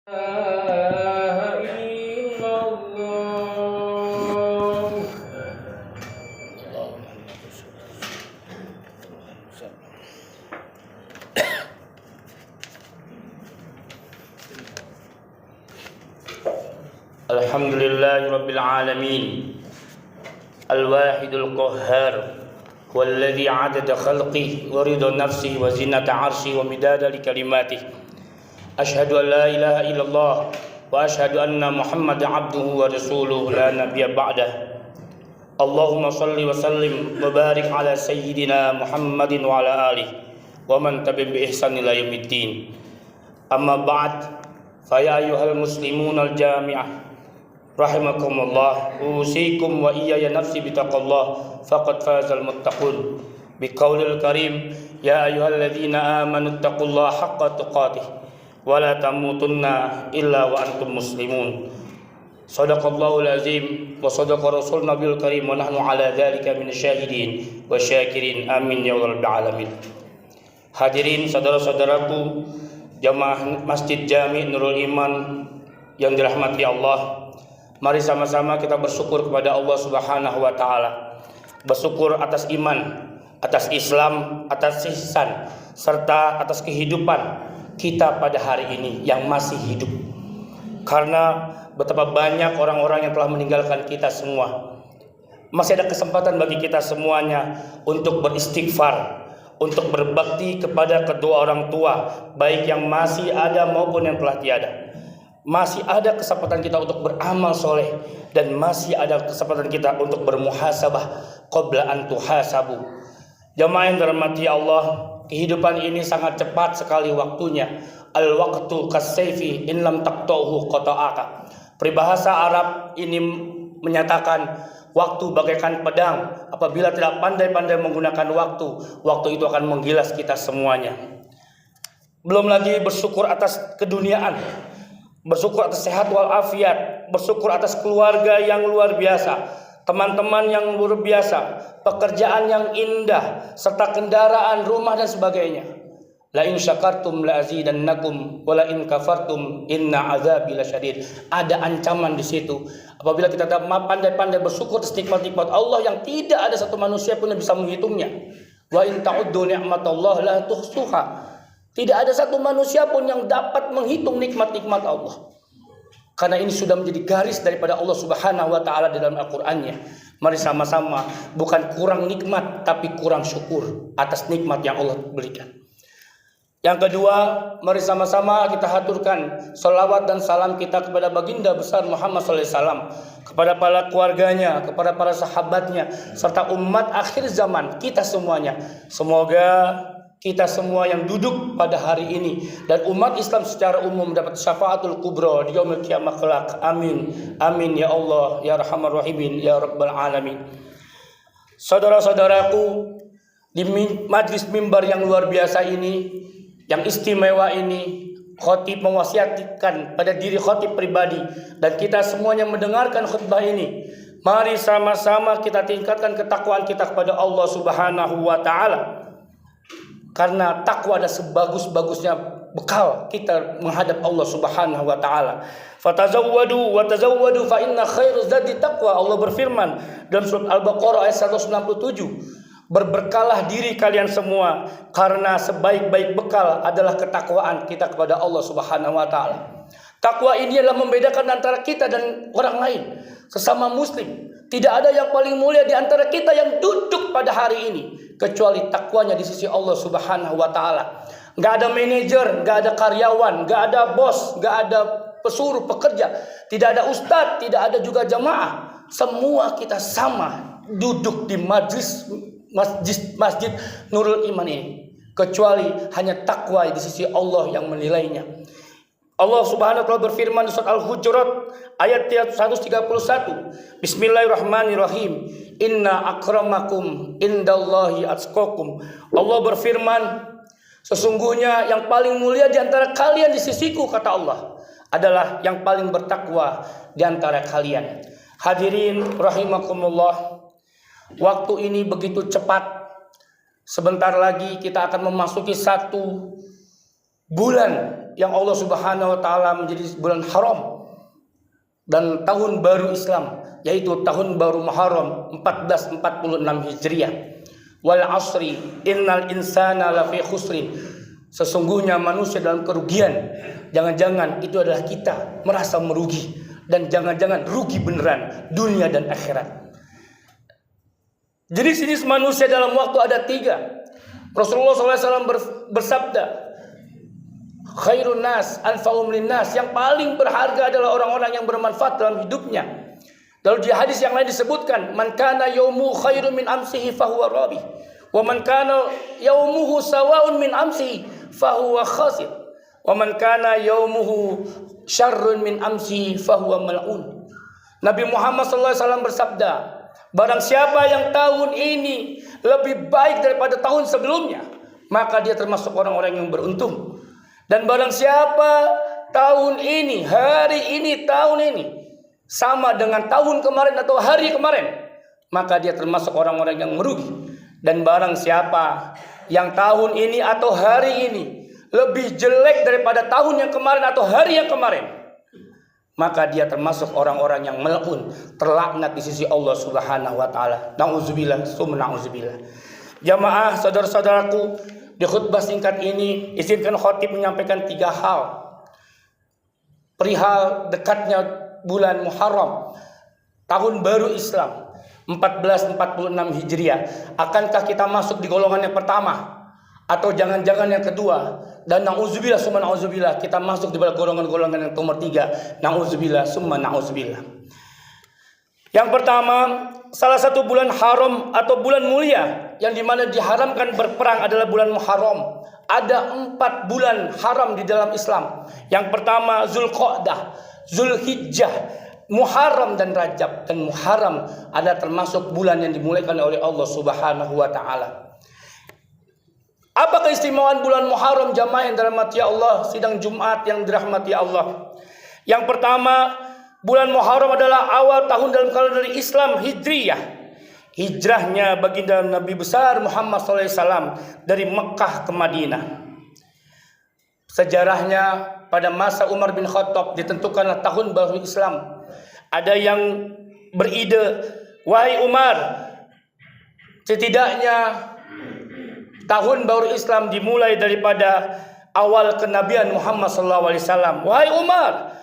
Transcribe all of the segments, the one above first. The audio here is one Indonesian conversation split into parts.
Alhamdulillahi Rabbil Alamin Al-Wahidul Qahhar Walladhi adada khalqih wa ridha nafsih wa zinata arshih wa midada li kalimatih. Ashhadu an la ilaha illallah wa ashhadu anna Muhammadan abduhu wa rasuluhu la nabiyya ba'dah. Allahumma salli wa sallim wa barik ala sayyidina Muhammadin wa ala alihi wa man tabi'ahum bi ihsan ila yaumiddin. Amma ba'd, fa ya ayyuhal muslimun al-jami'ah rahimakumullah, usikum wa iyaya nafsi bitaqallah, faqad fazal muttaqun. Biqaulil karim, ya ayyuhalladzina amanu taqullaha haqqa tuqatih wa la tamutunna illa wa antum muslimun. Shadaqallahul azim wa shadaqa rasul nabiyul karim wa nahnu ala dzalika minasyahidin wa syakirin, amin ya rabbal alamin. Hadirin saudara-saudaraku jamaah Masjid Jami Nurul Iman yang dirahmati Allah, mari sama-sama kita bersyukur kepada Allah Subhanahu wa taala. Bersyukur atas iman, atas Islam, atas ihsan, serta atas kehidupan kita pada hari ini yang masih hidup. Karena betapa banyak orang-orang yang telah meninggalkan kita semua. Masih ada kesempatan bagi kita semuanya untuk beristighfar, untuk berbakti kepada kedua orang tua, baik yang masih ada maupun yang telah tiada. Masih ada kesempatan kita untuk beramal soleh, dan masih ada kesempatan kita untuk bermuhasabah qabla an tuhasabu. Jamaah yang dirahmati Allah, kehidupan ini sangat cepat sekali waktunya. Al waqtu kasayfi in lam taqta'uhu qata'aka. Peribahasa Arab ini menyatakan waktu bagaikan pedang, apabila tidak pandai-pandai menggunakan waktu itu akan menggilas kita semuanya. Belum lagi bersyukur atas keduniaan, bersyukur atas sehat walafiat, bersyukur atas keluarga yang luar biasa, teman-teman yang luar biasa, pekerjaan yang indah, serta kendaraan, rumah dan sebagainya. La in syakartum la azidannakum wa la in kafartum inna azabi lasyadid. Ada ancaman di situ. Apabila kita pandai-pandai bersyukur atas nikmat-nikmat Allah yang tidak ada satu manusia pun yang bisa menghitungnya. Wa in ta'uddu ni'matallahi la tuhsuha. Tidak ada satu manusia pun yang dapat menghitung nikmat-nikmat Allah. Karena ini sudah menjadi garis daripada Allah Subhanahu wa taala di dalam Al-Qur'annya. Mari sama-sama, bukan kurang nikmat tapi kurang syukur atas nikmat yang Allah berikan. Yang kedua, mari sama-sama kita haturkan salawat dan salam kita kepada baginda besar Muhammad SAW, kepada para keluarganya, kepada para sahabatnya, serta umat akhir zaman kita semuanya. Semoga kita semua yang duduk pada hari ini dan umat Islam secara umum mendapat syafaatul kubra di yaumil qiyamah kelak. Amin. Amin ya Allah ya Arhamar Rahimin ya Rabbal Alamin. Saudara-saudaraku, di majlis mimbar yang luar biasa ini, yang istimewa ini, khatib mewasiatkan pada diri khatib pribadi dan kita semuanya mendengarkan khutbah ini. Mari sama-sama kita tingkatkan ketakwaan kita kepada Allah Subhanahu wa taala. Karena takwa adalah sebagus-bagusnya bekal kita menghadap Allah Subhanahu wa taala. Fatazawwadu wa tazawwadu fa inna khairuz zadi taqwa. Allah berfirman dalam surat Al-Baqarah ayat 197. Berberkalah diri kalian semua, karena sebaik-baik bekal adalah ketakwaan kita kepada Allah Subhanahu wa taala. Takwa ini adalah membedakan antara kita dan orang lain, sesama muslim. Tidak ada yang paling mulia di antara kita yang duduk pada hari ini kecuali takwanya di sisi Allah Subhanahu wa taala. Enggak ada manajer, enggak ada karyawan, enggak ada bos, enggak ada pesuruh pekerja, tidak ada ustadz, tidak ada juga jamaah. Semua kita sama duduk di masjid Nurul Iman ini, kecuali hanya takwa di sisi Allah yang menilainya. Allah Subhanahu wa taala berfirman di surat Al-Hujurat ayat 131. Bismillahirrahmanirrahim. Inna akramakum indallahi atqakum. Allah berfirman, sesungguhnya yang paling mulia di antara kalian di sisiku, kata Allah, adalah yang paling bertakwa di antara kalian. Hadirin rahimakumullah, waktu ini begitu cepat. Sebentar lagi kita akan memasuki 1 bulan yang Allah Subhanahu wa taala menjadi bulan haram dan tahun baru Islam, yaitu tahun baru Muharram 1446 Hijriah. Wal asri innal insana lafi khusrin. Sesungguhnya manusia dalam kerugian. Jangan-jangan itu adalah kita merasa merugi, dan jangan-jangan rugi beneran dunia dan akhirat. Jenis-jenis manusia dalam waktu ada 3. Rasulullah SAW bersabda, khairun nas anfa'um linnas. Yang paling berharga adalah orang-orang yang bermanfaat dalam hidupnya. Lalu di hadis yang lain disebutkan, man kana yaumu khairun min amsihi fahuwa rabi, wa man kana yaumuhu sawaun min amsihi fahuwa khasir, wa man kana yaumuhu syarrun min amsihi fahuwa mal'un. Nabi Muhammad SAW bersabda, barang siapa yang tahun ini lebih baik daripada tahun sebelumnya, maka dia termasuk orang-orang yang beruntung. Dan barang siapa tahun ini, hari ini, tahun ini sama dengan tahun kemarin atau hari kemarin, maka dia termasuk orang-orang yang merugi. Dan barang siapa yang tahun ini atau hari ini lebih jelek daripada tahun yang kemarin atau hari yang kemarin, maka dia termasuk orang-orang yang mel'un, terlaknat di sisi Allah Subhanahu wa taala. Nauzubillah, summa nauzubillah. Jamaah saudara-saudaraku, di khutbah singkat ini izinkan khatib menyampaikan 3 hal perihal dekatnya bulan Muharram, tahun baru Islam 1446 Hijriah. Akankah kita masuk di golongan yang pertama atau jangan-jangan yang kedua? Dan na'udzubillah summa na'udzubillah, kita masuk di golongan-golongan yang nomor 3. Na'udzubillah summa na'udzubillah. Yang pertama, salah satu bulan haram atau bulan mulia yang dimana diharamkan berperang adalah bulan Muharram. Ada 4 bulan haram di dalam Islam. Yang pertama Zulqa'dah, Zulhijjah, Muharram dan Rajab. Dan Muharram ada termasuk bulan yang dimulaikan oleh Allah Subhanahu wa taala. Apa keistimewaan bulan Muharram jamaah yang dirahmati Allah, sidang Jumat yang dirahmati Allah? Yang pertama, bulan Muharram adalah awal tahun dalam kalender Islam Hijriyah. Hijrahnya baginda Nabi besar Muhammad SAW dari Mekah ke Madinah. Sejarahnya pada masa Umar bin Khattab ditentukanlah tahun baru Islam. Ada yang beride, wahai Umar, setidaknya tahun baru Islam dimulai daripada awal kenabian Muhammad SAW. Wahai Umar,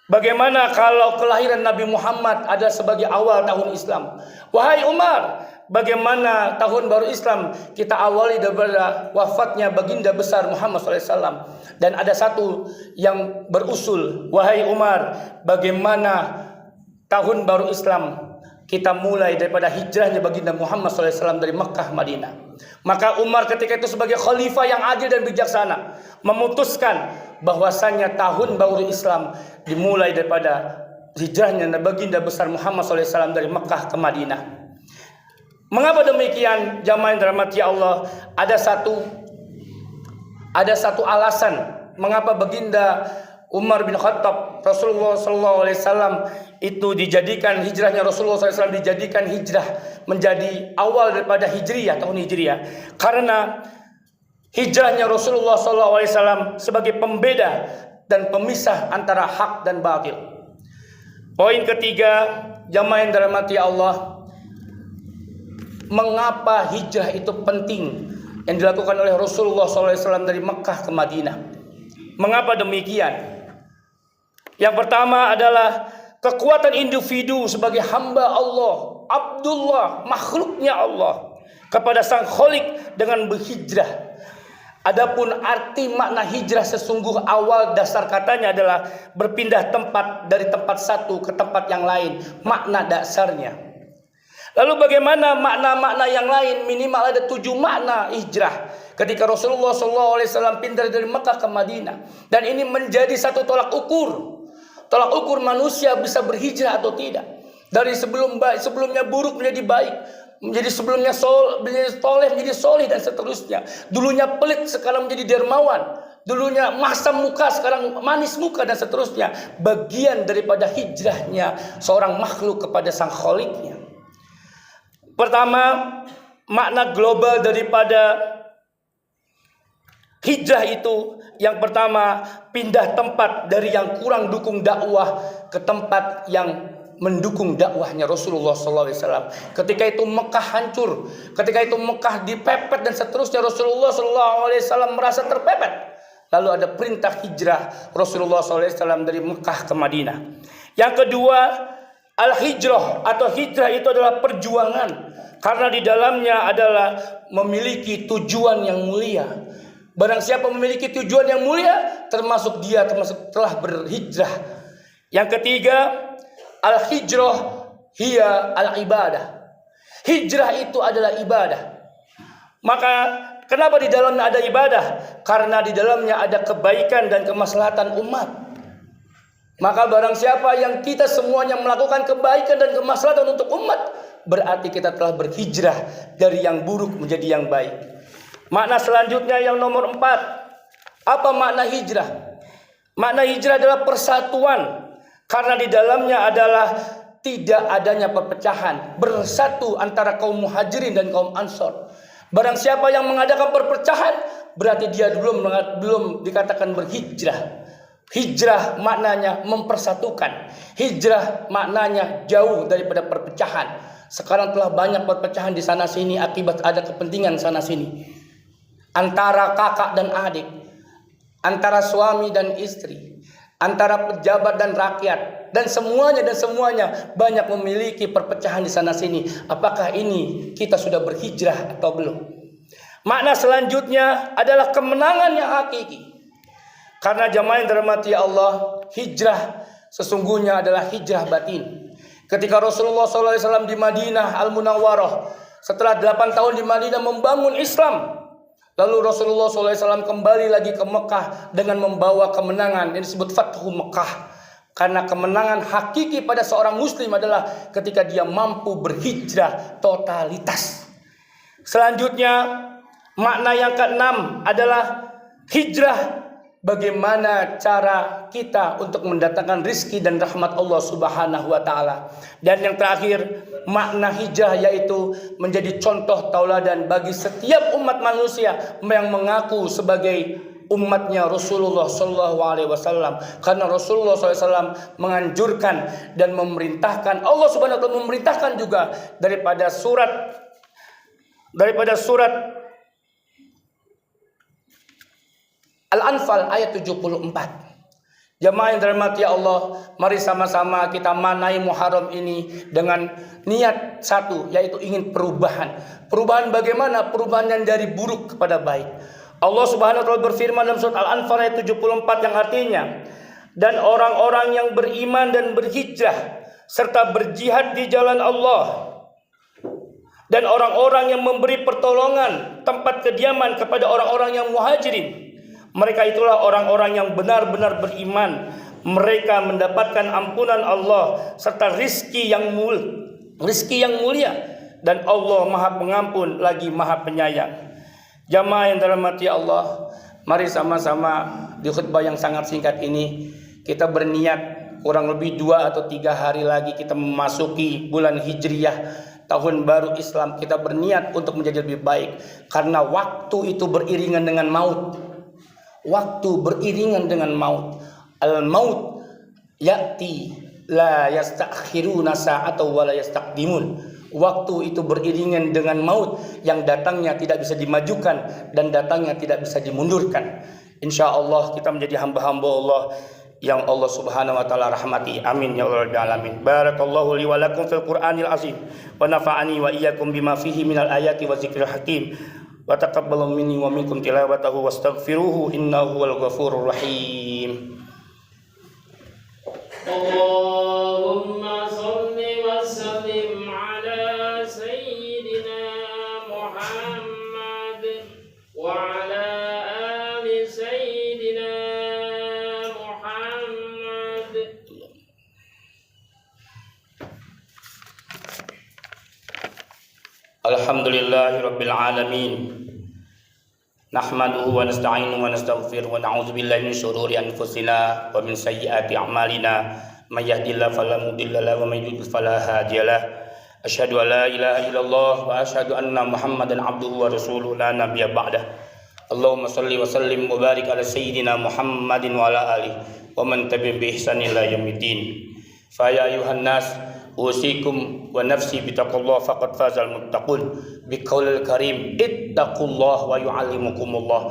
bagaimana kalau kelahiran Nabi Muhammad ada sebagai awal tahun Islam? Wahai Umar, bagaimana tahun baru Islam kita awali daripada wafatnya baginda besar Muhammad SAW? Dan ada satu yang berusul, wahai Umar, bagaimana tahun baru Islam kita mulai daripada hijrahnya baginda Muhammad SAW dari Mekah Madinah? Maka Umar ketika itu sebagai khalifah yang adil dan bijaksana memutuskan bahwasanya tahun baru Islam dimulai daripada hijrahnya baginda besar Muhammad SAW dari Mekah ke Madinah. Mengapa demikian jamaah yang dirahmati Allah? Ada satu alasan mengapa baginda Umar bin Khattab Rasulullah SAW itu dijadikan hijrahnya Rasulullah SAW dijadikan hijrah menjadi awal daripada hijriyah, tahun hijriyah, karena hijrahnya Rasulullah SAW sebagai pembeda dan pemisah antara hak dan batil. Poin ketiga, jamaah yang dirahmati Allah, mengapa hijrah itu penting yang dilakukan oleh Rasulullah SAW dari Mekah ke Madinah? Mengapa demikian? Yang pertama adalah kekuatan individu sebagai hamba Allah, Abdullah, makhluknya Allah, kepada Sang Khalik dengan berhijrah. Adapun arti makna hijrah sesungguh awal dasar katanya adalah berpindah tempat dari tempat satu ke tempat yang lain, makna dasarnya. Lalu bagaimana makna-makna yang lain? Minimal ada 7 makna hijrah ketika Rasulullah SAW pindah dari Mekah ke Madinah. Dan ini menjadi satu tolak ukur manusia bisa berhijrah atau tidak. Dari sebelumnya buruk menjadi baik, menjadi sebelumnya soleh menjadi soleh, dan seterusnya. Dulunya pelit sekarang menjadi dermawan, dulunya masam muka sekarang manis muka, dan seterusnya. Bagian daripada hijrahnya seorang makhluk kepada Sang Khaliknya. Pertama, makna global daripada Hijrah itu yang pertama, pindah tempat dari yang kurang dukung dakwah ke tempat yang mendukung dakwahnya Rasulullah SAW. Ketika itu Mekah hancur, ketika itu Mekah dipepet dan seterusnya, Rasulullah SAW merasa terpepet. Lalu ada perintah hijrah Rasulullah SAW dari Mekah ke Madinah. Yang kedua, al-hijrah atau hijrah itu adalah perjuangan, karena di dalamnya adalah memiliki tujuan yang mulia. Barang siapa memiliki tujuan yang mulia, termasuk telah berhijrah. Yang ketiga, al-hijrah hiya al-ibadah. Hijrah itu adalah ibadah. Maka kenapa di dalamnya ada ibadah? Karena di dalamnya ada kebaikan dan kemaslahatan umat. Maka barang siapa yang kita semuanya melakukan kebaikan dan kemaslahatan untuk umat, berarti kita telah berhijrah dari yang buruk menjadi yang baik. Makna selanjutnya yang nomor 4. Apa makna hijrah? Makna hijrah adalah persatuan, karena di dalamnya adalah tidak adanya perpecahan, bersatu antara kaum muhajirin dan kaum ansor. Barang siapa yang mengadakan perpecahan, berarti dia belum dikatakan berhijrah. Hijrah maknanya mempersatukan. Hijrah maknanya jauh daripada perpecahan. Sekarang telah banyak perpecahan di sana sini akibat ada kepentingan sana sini. Antara kakak dan adik, antara suami dan istri, antara pejabat dan rakyat, dan semuanya banyak memiliki perpecahan di sana sini. Apakah ini kita sudah berhijrah atau belum? Makna selanjutnya adalah kemenangan yang hakiki. Karena jamaah yang dirahmati Allah, hijrah sesungguhnya adalah hijrah batin. Ketika Rasulullah SAW di Madinah Al-Munawwarah, setelah 8 tahun di Madinah membangun Islam, lalu Rasulullah SAW kembali lagi ke Mekah dengan membawa kemenangan yang disebut Fathu Mekah. Karena kemenangan hakiki pada seorang muslim adalah ketika dia mampu berhijrah totalitas. Selanjutnya, makna yang keenam adalah hijrah. Bagaimana cara kita untuk mendatangkan rizki dan rahmat Allah Subhanahu wa Ta'ala. Dan yang terakhir, makna hijrah yaitu menjadi contoh tauladan bagi setiap umat manusia yang mengaku sebagai umatnya Rasulullah SAW. Karena Rasulullah SAW menganjurkan dan memerintahkan, Allah Subhanahu wa Ta'ala memerintahkan juga daripada surat Al-Anfal ayat 74. Jamaah yang dirahmati Allah, mari sama-sama kita manai Muharram ini dengan niat satu, yaitu ingin perubahan. Perubahan bagaimana? Perubahan yang dari buruk kepada baik. Allah Subhanahu wa Ta'ala berfirman dalam surat Al-Anfal ayat 74 yang artinya, dan orang-orang yang beriman dan berhijrah serta berjihad di jalan Allah, dan orang-orang yang memberi pertolongan tempat kediaman kepada orang-orang yang muhajirin, mereka itulah orang-orang yang benar-benar beriman. Mereka mendapatkan ampunan Allah serta rizki yang mulia. Dan Allah Maha Pengampun lagi Maha Penyayang. Jamaah yang dirahmati Allah, mari sama-sama di khutbah yang sangat singkat ini kita berniat kurang lebih 2 atau 3 hari lagi kita memasuki bulan Hijriyah, tahun baru Islam. Kita berniat untuk menjadi lebih baik, karena waktu itu beriringan dengan maut. Waktu beriringan dengan maut. Al-maut ya'ti la yastakhiruna sa'atan wa la yastaqdimun. Waktu itu beriringan dengan maut yang datangnya tidak bisa dimajukan dan datangnya tidak bisa dimundurkan. Insyaallah kita menjadi hamba-hamba Allah yang Allah Subhanahu wa Ta'ala rahmati. Amin ya rabbal alamin. Barakallahu li wa lakum fil Qur'anil azim wa nafa'ani wa iyyakum bima fihi minal ayati wa dzikril hakim. Wa taqabbalu minni wa minkum tilawatahu wastaghfiruhu innahu huwal ghafurur rahim. Allahumma shalli wa sallim ala sayyidina Muhammad wa ala ali sayyidina Muhammad. Alhamdulillahirabbil alamin. Nahmaduhu wa nasta'inuhu wa nastaghfiruh wa na'udzu billahi min shururi anfusina wa min sayyiati a'malina. May yahdihillahu fala mudilla lahu wa may yudlil fala hadiyalah. Asyhadu an la ilaha illallah wa asyhadu anna Muhammadan abduhu wa rasuluhu la nabiyya ba'dah. Allahumma salli wa sallim wa barik ala sayyidina Muhammadin wa ala alihi wa man tabi'ahum bi ihsan ila yaumiddin. Fa ya ayuhan nas usikum wa nafsi bitaqullah faqad fazal muttaqun biqaulil karim ittaqullah wa yu'allimukumullah.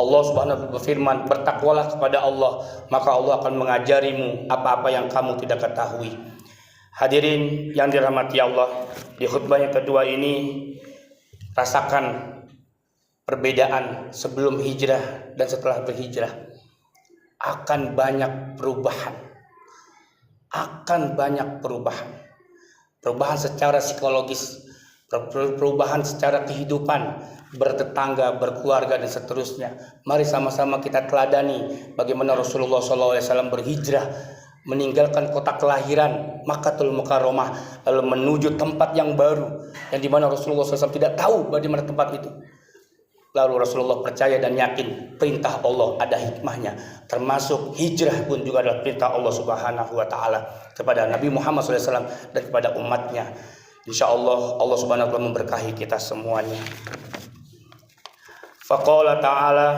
Allah Subhanahu wa ta'ala berfirman, bertakwalah kepada Allah, maka Allah akan mengajarimu apa-apa yang kamu tidak ketahui. Hadirin yang dirahmati Allah, di khutbah yang kedua ini rasakan perbedaan sebelum hijrah dan setelah berhijrah. Akan banyak perubahan. Perubahan secara psikologis, perubahan secara kehidupan, bertetangga, berkeluarga dan seterusnya. Mari sama-sama kita teladani bagaimana Rasulullah SAW berhijrah, meninggalkan kota kelahiran Makkatul Mukarramah, lalu menuju tempat yang baru, yang dimana Rasulullah SAW tidak tahu bagaimana tempat itu. Lalu Rasulullah percaya dan yakin perintah Allah ada hikmahnya, termasuk hijrah pun juga adalah perintah Allah Subhanahu wa ta'ala kepada Nabi Muhammad SAW dan kepada umatnya. Insya Allah Allah Subhanahu wa ta'ala memberkahi kita semuanya. Faqala ta'ala,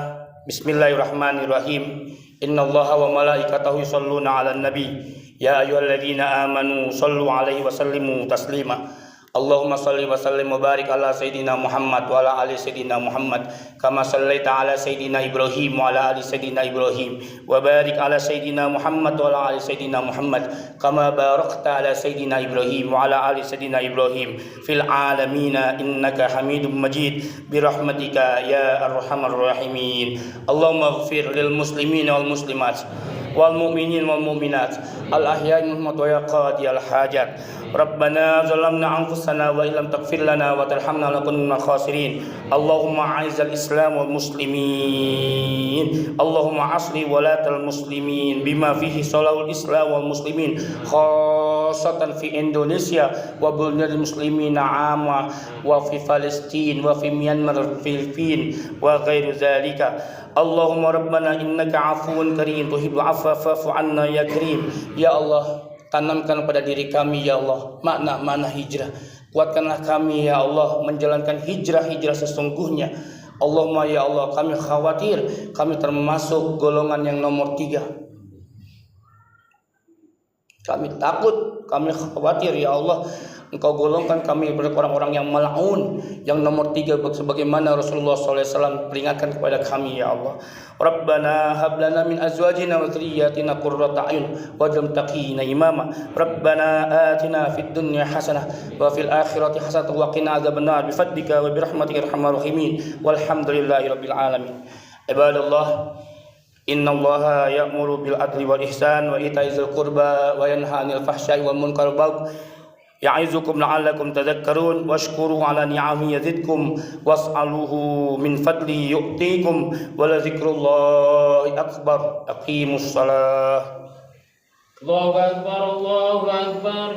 bismillahirrahmanirrahim, innallaha wa malaikatahu yusholluna 'alan nabi ya ayyuhalladzina amanu shallu 'alaihi wa sallimu taslima. Allahumma salli wa sallim wa barik ala sayyidina Muhammad wa ala ali sayyidina Muhammad kama sallaita ala sayyidina Ibrahim wa ala ali sayyidina Ibrahim wa barik ala sayyidina Muhammad wa ala ali sayyidina Muhammad kama barakta ala sayyidina Ibrahim wa ala ali sayyidina Ibrahim fil alamin innaka Hamidum Majid bi rahmatika ya arhamar rahimin. Allahumma ighfir lil muslimin wal muslimat wal mu'minin wal mu'minat al ahya'i minhum wa qadiyal hajat. Rabbana zalamna anfusana wa illam taghfir lana wa tarhamna lanakunanna khasirin. Allahumma a'izzal Islam wal muslimin. Allahumma asli walatal muslimin bima fihi salahul Islam wal muslimin khassatan fi Indonesia wa buladil muslimin 'amma wa fi Palestin wa fi Myanmar Filipin wa ghairu dzalika. Allahumma rabbana innaka 'afuwun karim tuhibbul 'afwa fa'fu 'anna ya karim. Ya Allah, tanamkan pada diri kami ya Allah makna hijrah. Kuatkanlah kami ya Allah menjalankan hijrah sesungguhnya. Allahumma ya Allah, kami khawatir kami termasuk golongan yang nomor 3. Kami takut, kami khawatir ya Allah Engkau golongkan kami kepada orang-orang yang mal'un, yang nomor 3 sebagaimana Rasulullah SAW peringatkan kepada kami ya Allah. Rabbana hab lana min azwajina wa dhurriyyatina qurrata a'yun waj'alna taqina imama. Rabbana atina fid dunya hasanah wa fil akhirati hasanah wa qina adzabannar bi fadlika wa bi rahmatika arhamar rahimin. Walhamdulillahi rabbil alamin. Ibadallah, innallaha ya'muru bil adli wal ihsan wa ita'i dzil qurba wa yanha 'anil fahsya'i wal munkari wal baghi ya'izukum la'allakum tadhakkarun washkuru 'ala ni'amihi yazidkum was'aluhu min fadli yu'tikum wa la dzikrullahi akbar. Aqimus shalah. Allahu akbar, Allahu akbar.